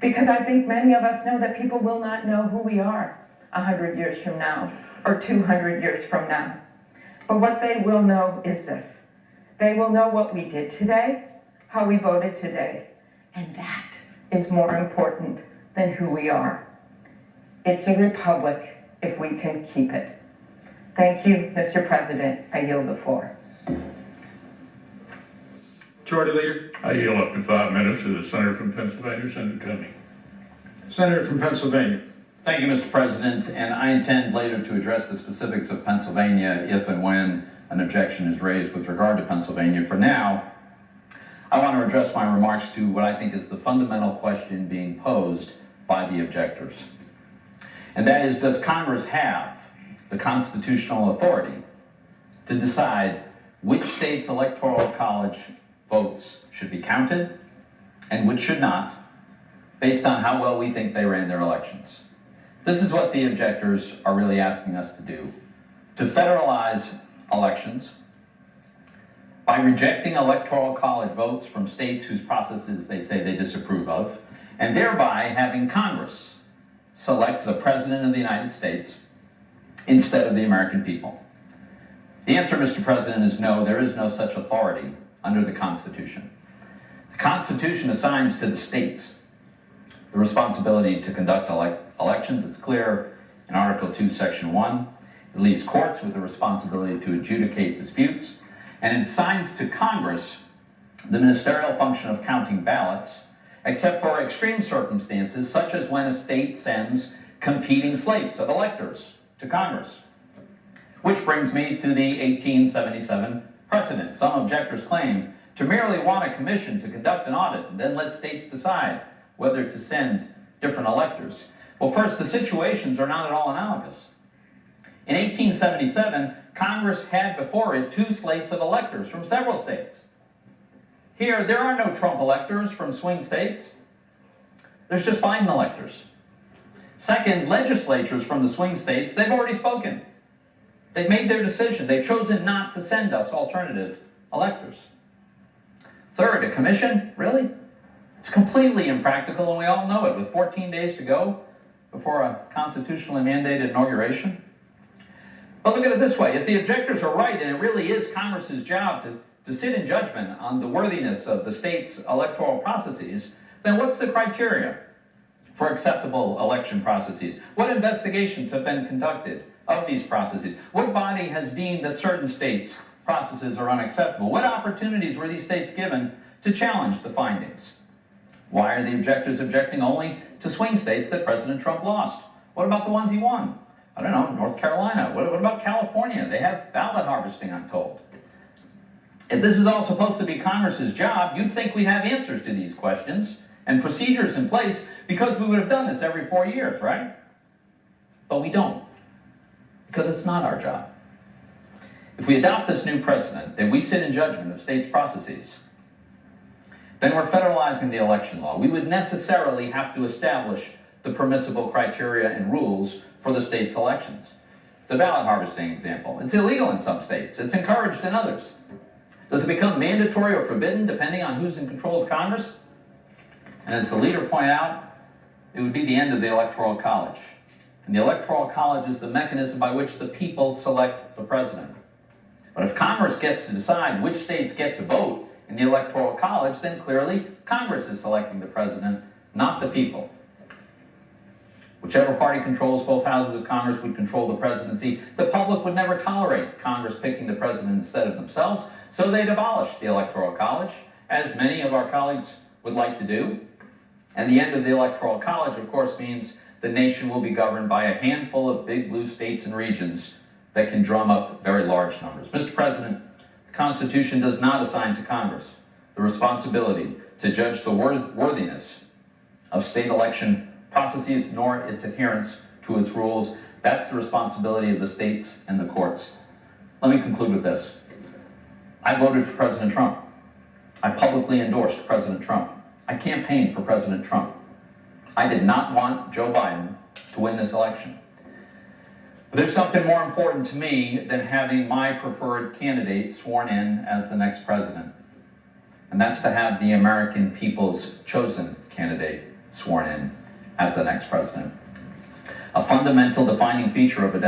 Because I think many of us know that people will not know who we are 100 years from now or 200 years from now. But what they will know is this. They will know what we did today, how we voted today, and that is more important than who we are. It's a republic if we can keep it. Thank you, Mr. President. I yield the floor. Majority Leader. I yield up to 5 minutes to the senator from Pennsylvania, Senator Cummings. Senator from Pennsylvania. Thank you, Mr. President, and I intend later to address the specifics of Pennsylvania if and when an objection is raised with regard to Pennsylvania. For now, I want to address my remarks to what I think is the fundamental question being posed by the objectors. And that is, does Congress have the constitutional authority to decide which states' electoral college votes should be counted and which should not, based on how well we think they ran their elections? This is what the objectors are really asking us to do, to federalize elections by rejecting electoral college votes from states whose processes they say they disapprove of, and thereby having Congress select the President of the United States instead of the American people. The answer, Mr. President, is no, there is no such authority under the Constitution. The Constitution assigns to the states the responsibility to conduct elections. It's clear in Article 2, Section 1. It leaves courts with the responsibility to adjudicate disputes, and it assigns to Congress the ministerial function of counting ballots, except for extreme circumstances, such as when a state sends competing slates of electors to Congress. Which brings me to the 1877 precedent. Some objectors claim to merely want a commission to conduct an audit and then let states decide whether to send different electors. Well, first, the situations are not at all analogous. In 1877, Congress had before it 2 slates of electors from several states. Here, there are no Trump electors from swing states. There's just Biden electors. Second, legislatures from the swing states, they've already spoken. They've made their decision. They've chosen not to send us alternative electors. Third, a commission? Really? It's completely impractical, and we all know it, with 14 days to go before a constitutionally mandated inauguration. But look at it this way. If the objectors are right, and it really is Congress's job to sit in judgment on the worthiness of the state's electoral processes, then what's the criteria for acceptable election processes? What investigations have been conducted of these processes? What body has deemed that certain states' processes are unacceptable? What opportunities were these states given to challenge the findings? Why are the objectors objecting only to swing states that President Trump lost? What about the ones he won? I don't know, North Carolina. What about California? They have ballot harvesting, I'm told. If this is all supposed to be Congress's job, you'd think we'd have answers to these questions and procedures in place, because we would have done this every 4 years, right? But we don't, because it's not our job. If we adopt this new precedent, that we sit in judgment of states' processes, then we're federalizing the election law. We would necessarily have to establish the permissible criteria and rules for the state's elections. The ballot harvesting example, it's illegal in some states. It's encouraged in others. Does it become mandatory or forbidden depending on who's in control of Congress? And as the leader pointed out, it would be the end of the Electoral College. And the Electoral College is the mechanism by which the people select the president. But if Congress gets to decide which states get to vote in the Electoral College, then clearly Congress is selecting the president, not the people. Whichever party controls both houses of Congress would control the presidency. The public would never tolerate Congress picking the president instead of themselves, so they'd abolish the Electoral College, as many of our colleagues would like to do. And the end of the Electoral College, of course, means the nation will be governed by a handful of big blue states and regions that can drum up very large numbers. Mr. President, the Constitution does not assign to Congress the responsibility to judge the worthiness of state election processes, nor its adherence to its rules. That's the responsibility of the states and the courts. Let me conclude with this. I voted for President Trump. I publicly endorsed President Trump. I campaigned for President Trump. I did not want Joe Biden to win this election. But there's something more important to me than having my preferred candidate sworn in as the next president. And that's to have the American people's chosen candidate sworn in as the next president. A fundamental defining feature of a democratic